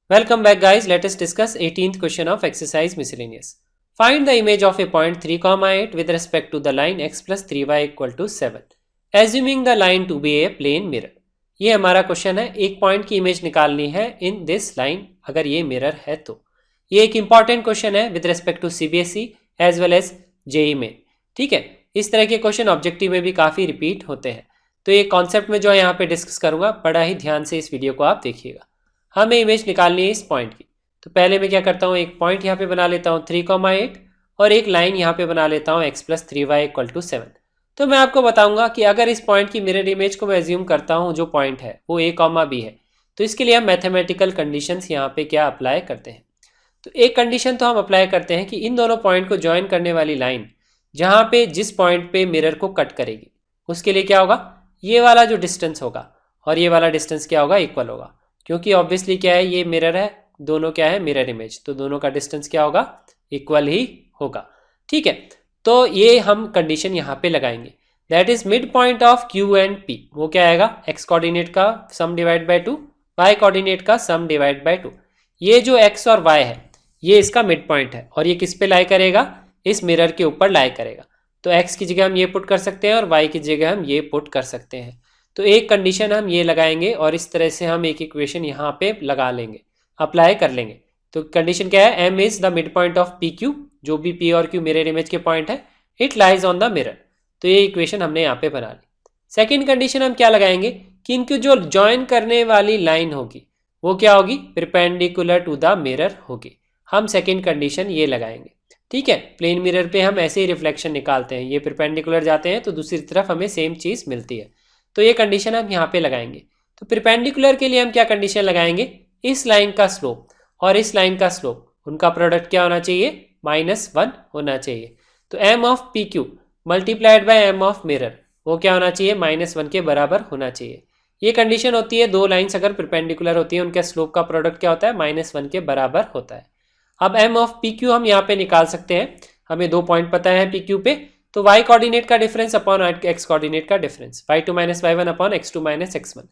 Welcome back guys, let us discuss 18th question of exercise miscellaneous. Find the image of a point 3, 8 with respect to the line x plus 3y equal to 7. Assuming the line to be a plane mirror. ये हमारा question है, एक point की image निकालनी है in this line अगर ये mirror है तो। ये एक इंपॉर्टेंट क्वेश्चन है with respect to CBSE as well as JEE में। ठीक है, इस तरह के क्वेश्चन ऑब्जेक्टिव में भी काफ़ी रिपीट होते हैं। तो ये कॉन्सेप्ट में जो है यहाँ पे डिस्कस करूँगा, बड़ा ही ध्यान से इस वीडियो को आप देखिएगा। हमें इमेज निकालनी है इस पॉइंट की, तो पहले मैं क्या करता हूँ, एक पॉइंट यहाँ पे बना लेता हूँ 3, 8 और एक लाइन यहाँ पे बना लेता हूँ x plus 3y equal to 7। तो मैं आपको बताऊंगा कि अगर इस पॉइंट की मिरर इमेज को मैं एज्यूम करता हूँ जो पॉइंट है वो a, b है, तो इसके लिए हम मैथमेटिकल कंडीशंस यहाँ पे क्या अप्लाई करते हैं। तो एक कंडीशन तो हम अप्लाई करते हैं कि इन दोनों पॉइंट को ज्वाइन करने वाली लाइन जहाँ पे जिस पॉइंट पे मिरर को कट करेगी उसके लिए क्या होगा, ये वाला जो डिस्टेंस होगा और ये वाला डिस्टेंस क्या होगा, इक्वल होगा। क्योंकि ऑब्वियसली क्या है, ये मिरर है, दोनों क्या है, मिरर इमेज, तो दोनों का डिस्टेंस क्या होगा, इक्वल ही होगा। ठीक है, तो ये हम कंडीशन यहाँ पे लगाएंगे। That is mid point of Q and P, वो क्या आएगा, एक्स कोऑर्डिनेट का सम डिवाइड बाय 2, वाई कोऑर्डिनेट का सम डिवाइड बाय 2। ये जो एक्स और वाई है ये इसका मिड पॉइंट है और ये किस पे लाई करेगा, इस मिरर के ऊपर लाई करेगा। तो एक्स की जगह हम ये पुट कर सकते हैं और वाई की जगह हम ये पुट कर सकते हैं। तो एक कंडीशन हम ये लगाएंगे और इस तरह से हम एक इक्वेशन यहाँ पे लगा लेंगे, अप्लाई कर लेंगे। तो कंडीशन क्या है, m is the mid point of P Q, जो भी p और q मिरर इमेज के पॉइंट है, it lies on the mirror. तो ये इक्वेशन हमने यहाँ पे बना ली। सेकेंड कंडीशन हम क्या लगाएंगे कि इनकी जो ज्वाइन करने वाली लाइन होगी वो क्या होगी, परपेंडिकुलर टू द मिरर होगी। हम सेकेंड कंडीशन ये लगाएंगे। ठीक है, प्लेन मिरर पे हम ऐसे ही रिफ्लेक्शन निकालते हैं, ये परपेंडिकुलर जाते हैं तो दूसरी तरफ हमें सेम चीज़ मिलती है। तो ये कंडीशन हम यहाँ पे लगाएंगे। तो परपेंडिकुलर के लिए हम क्या कंडीशन लगाएंगे, इस लाइन का स्लोप और इस लाइन का स्लोप उनका प्रोडक्ट क्या होना चाहिए, -1 होना चाहिए। तो m of P Q multiplied by m of mirror वो क्या होना चाहिए, -1 के बराबर होना चाहिए। ये कंडीशन होती है, दो लाइन्स अगर परपेंडिकुलर होती है उनके स्लोप का प्रोडक्ट क्या होता है, -1 के बराबर होता है। अब m ऑफ पी क्यू हम यहाँ पे निकाल सकते हैं, हमें दो पॉइंट पता है पी क्यू पे, तो y कोऑर्डिनेट का डिफरेंस अपॉन x कोऑर्डिनेट का difference, y2 minus y1 upon x2 minus x1।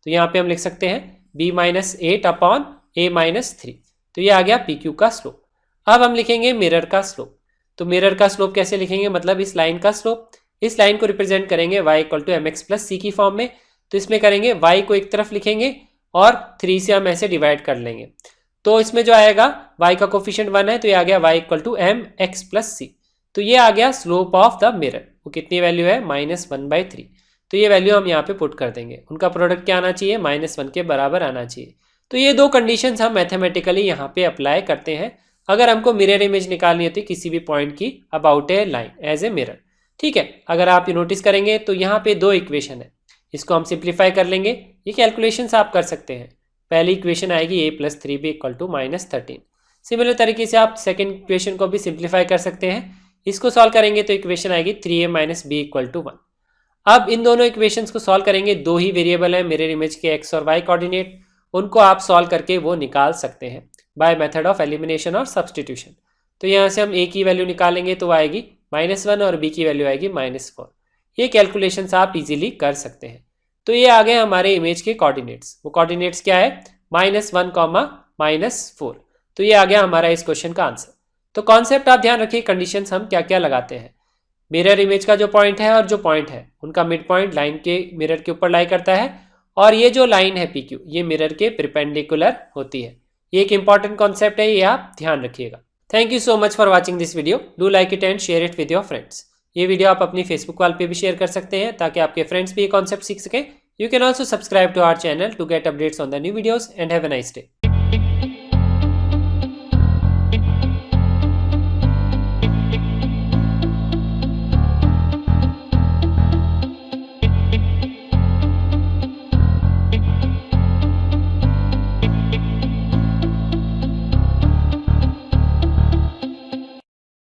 तो यहाँ पे हम लिख सकते हैं b minus 8 upon a minus 3। तो ये आ गया pq का स्लोप। अब हम लिखेंगे मिरर का स्लोप। तो मिरर का स्लोप कैसे लिखेंगे, मतलब इस लाइन का स्लोप, इस लाइन को रिप्रेजेंट करेंगे y equal to mx plus c की फॉर्म में। तो इसमें करेंगे y को एक तरफ लिखेंगे और 3 से हम ऐसे डिवाइड कर लेंगे। तो इसमें जो आएगा y का कोफिशिएंट 1 है, तो ये आ गया y equal to mx plus c। तो ये आ गया स्लोप ऑफ द मिरर, वो कितनी वैल्यू है, -1/3। तो ये वैल्यू हम यहाँ पे पुट कर देंगे, उनका प्रोडक्ट क्या आना चाहिए, -1 के बराबर आना चाहिए। तो ये दो कंडीशंस हम मैथमेटिकली यहाँ पे अप्लाई करते हैं अगर हमको मिरर इमेज निकालनी होती है किसी भी पॉइंट की about a line as a mirror. ठीक है, अगर आप नोटिस करेंगे तो यहाँ पे दो इक्वेशन है, इसको हम सिंप्लीफाई कर लेंगे। ये कैलकुलेशंस आप कर सकते हैं। पहली इक्वेशन आएगी a plus 3b equal to -13। Similar तरीके से आप सेकेंड इक्वेशन को भी सिंप्लीफाई कर सकते हैं। इसको सॉल्व करेंगे तो इक्वेशन आएगी 3a minus B equal to 1। अब इन दोनों इक्वेशंस को सॉल्व करेंगे, दो ही वेरिएबल है मिरर इमेज के x और y कोऑर्डिनेट, उनको आप सॉल्व करके वो निकाल सकते हैं बाय मेथड ऑफ एलिमिनेशन और सब्सटीट्यूशन। तो यहाँ से हम a की वैल्यू निकालेंगे तो आएगी -1 और b की वैल्यू आएगी -4। ये कैलकुलेशंस आप इजीली कर सकते हैं। तो ये आ गए हमारे इमेज के कोऑर्डिनेट्स। वो कोऑर्डिनेट्स क्या है, -1, -4। तो ये आ गया हमारा इस क्वेश्चन का आंसर। तो कॉन्सेप्ट आप ध्यान रखिए, कंडीशंस हम क्या क्या लगाते हैं। मिरर इमेज का जो पॉइंट है और जो पॉइंट है उनका मिड पॉइंट लाइन के मिरर के ऊपर लाई करता है और ये जो लाइन है पी क्यू ये मिरर के परपेंडिकुलर होती है। ये एक इंपॉर्टेंट कॉन्सेप्ट है, ये आप ध्यान रखिएगा। Thank you so much for watching this video. Do like it and share it with your friends. ये वीडियो आप अपनी फेसबुक वॉल पे भी शेयर कर सकते हैं ताकि आपके फ्रेंड्स भी ये कॉन्सेप्ट सीख सकें। You can also subscribe to our channel to get updates on the new videos and have a nice day.